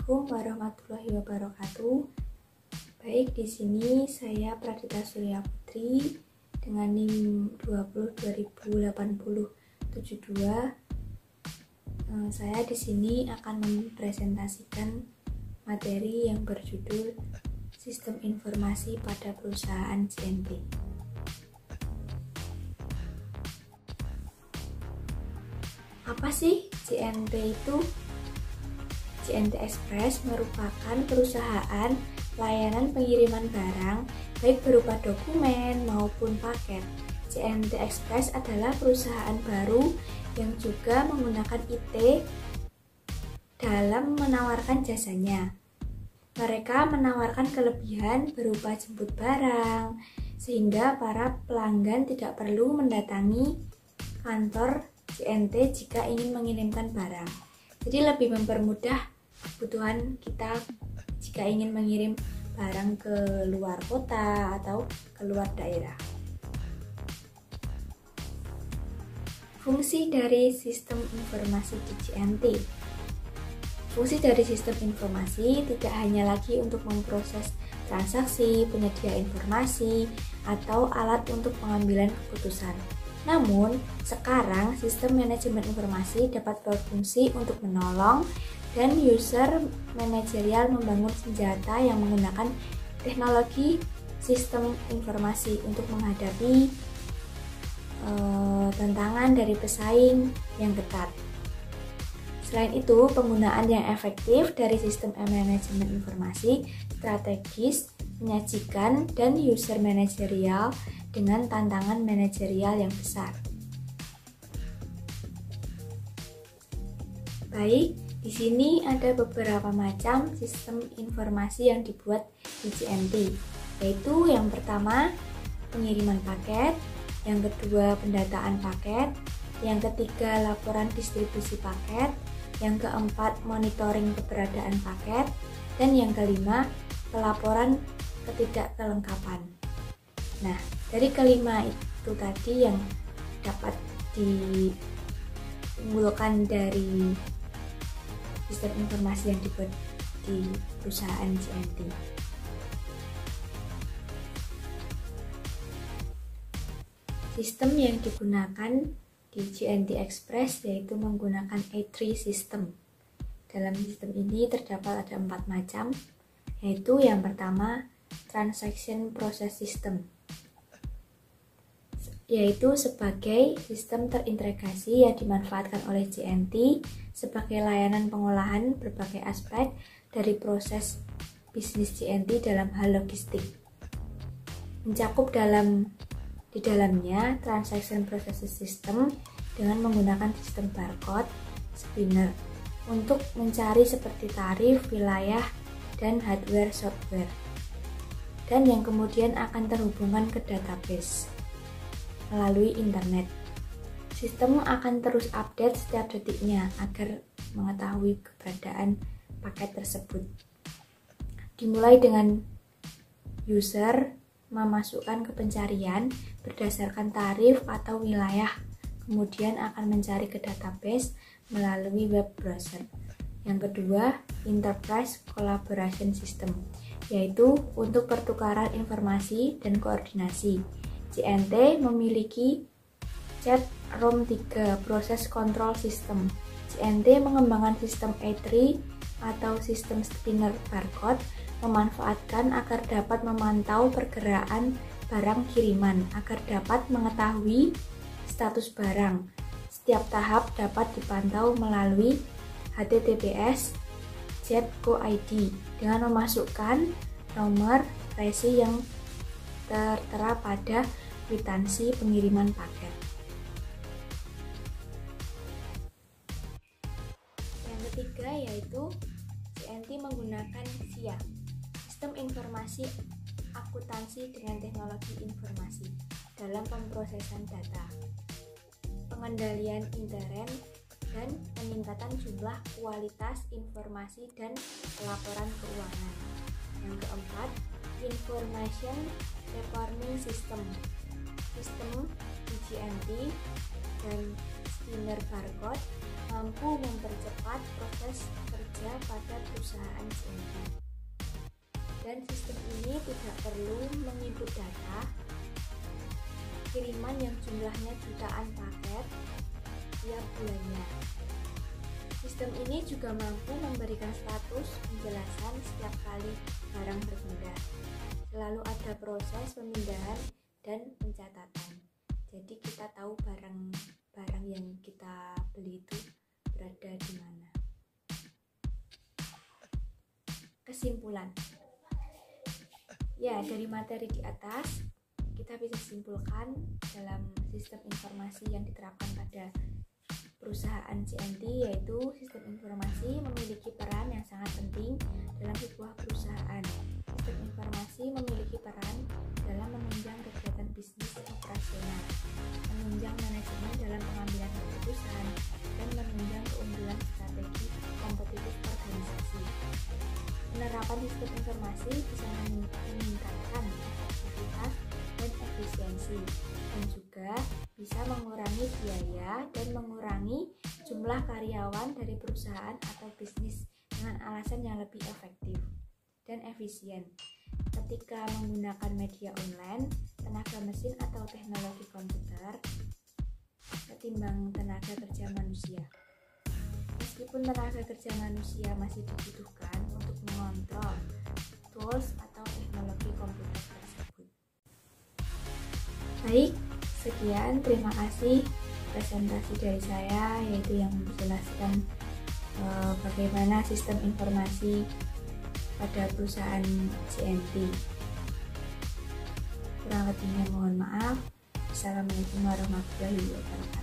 Assalamualaikum warahmatullahi wabarakatuh. Baik, di sini saya Pradita Surya Putri dengan NIM 20208072. Saya di sini akan mempresentasikan materi yang berjudul Sistem Informasi pada Perusahaan JNT. Apa sih JNT itu? JNT Express merupakan perusahaan layanan pengiriman barang baik berupa dokumen maupun paket. JNT Express adalah perusahaan baru yang juga menggunakan IT dalam menawarkan jasanya. Mereka menawarkan kelebihan berupa jemput barang, sehingga para pelanggan tidak perlu mendatangi kantor JNT jika ingin mengirimkan barang. Jadi lebih mempermudah kebutuhan kita jika ingin mengirim barang ke luar kota atau ke luar daerah. Fungsi dari sistem informasi di JNT. Fungsi dari sistem informasi tidak hanya lagi untuk memproses transaksi, penyedia informasi, atau alat untuk pengambilan keputusan. Namun, sekarang sistem manajemen informasi dapat berfungsi untuk menolong dan user manajerial membangun senjata yang menggunakan teknologi sistem informasi untuk menghadapi tantangan dari pesaing yang ketat. Selain itu, penggunaan yang efektif dari sistem manajemen informasi strategis menyajikan dan user manajerial dengan tantangan manajerial yang besar. Baik, di sini ada beberapa macam sistem informasi yang dibuat di JNT, yaitu yang pertama pengiriman paket, yang kedua pendataan paket, yang ketiga laporan distribusi paket, yang keempat monitoring keberadaan paket, dan yang kelima pelaporan ketidakkelengkapan. Nah, dari kelima itu tadi yang dapat diunggulkan dari sistem informasi yang dibuat di perusahaan JNT. Sistem yang digunakan di JNT Express yaitu menggunakan A3 system. Dalam sistem ini terdapat ada 4 macam, yaitu yang pertama Transaction Process System, yaitu sebagai sistem terintegrasi yang dimanfaatkan oleh JNT sebagai layanan pengolahan berbagai aspek dari proses bisnis JNT dalam hal logistik. Mencakup di dalamnya Transaction Process System dengan menggunakan sistem barcode, spinner untuk mencari seperti tarif, wilayah, dan hardware software, dan yang kemudian akan terhubungkan ke database melalui internet. Sistem akan terus update setiap detiknya agar mengetahui keberadaan paket tersebut. Dimulai dengan user memasukkan ke pencarian berdasarkan tarif atau wilayah, kemudian akan mencari ke database melalui web browser. Yang kedua, Enterprise Collaboration System, yaitu untuk pertukaran informasi dan koordinasi. JNT memiliki Chat Room 3 Process Control System. JNT mengembangkan sistem A3 atau sistem spinner barcode memanfaatkan agar dapat memantau pergerakan barang kiriman, agar dapat mengetahui status barang. Setiap tahap dapat dipantau melalui HTTPS JetGoID dengan memasukkan nomor resi yang tertera pada kwitansi pengiriman paket. Yang ketiga yaitu JNT menggunakan SIA, Sistem Informasi Akuntansi dengan Teknologi Informasi, dalam pemrosesan data, pengendalian intern, dan peningkatan jumlah kualitas informasi dan laporan keuangan. Yang keempat, Information Reporting System. Sistem JNT dan spinner barcode mampu mempercepat proses kerja bekerja pada perusahaan JNT. Dan sistem ini tidak perlu menginput data kiriman yang jumlahnya jutaan paket tiap bulannya. Sistem ini juga mampu memberikan status penjelasan setiap kali barang berpindah. Selalu ada proses pemindahan dan pencatatan. Jadi kita tahu barang yang kita beli itu berada di mana. Kesimpulan. Ya, dari materi di atas kita bisa simpulkan dalam sistem informasi yang diterapkan pada perusahaan JNT, yaitu sistem informasi memiliki peran yang sangat penting dalam sebuah perusahaan. Sistem informasi memiliki peran dalam menunjang kegiatan bisnis operasional, menunjang manajemen dalam pengambilan keputusan, dan menunjang keunggulan strategi kompetitif organisasi. Penerapan sistem informasi bisa meningkatkan efektivitas dan efisiensi, dan juga bisa mengurangi biaya dan mengurangi jumlah karyawan dari perusahaan atau bisnis dengan alasan yang lebih efektif dan efisien ketika menggunakan media online, tenaga mesin atau teknologi komputer ketimbang tenaga kerja manusia. Meskipun tenaga kerja manusia masih dibutuhkan untuk mengontrol tools atau teknologi komputer tersebut. Baik, sekian, terima kasih presentasi dari saya, yaitu yang menjelaskan bagaimana sistem informasi pada perusahaan JNT. Kurang lebihnya mohon maaf. Assalamualaikum warahmatullahi wabarakatuh.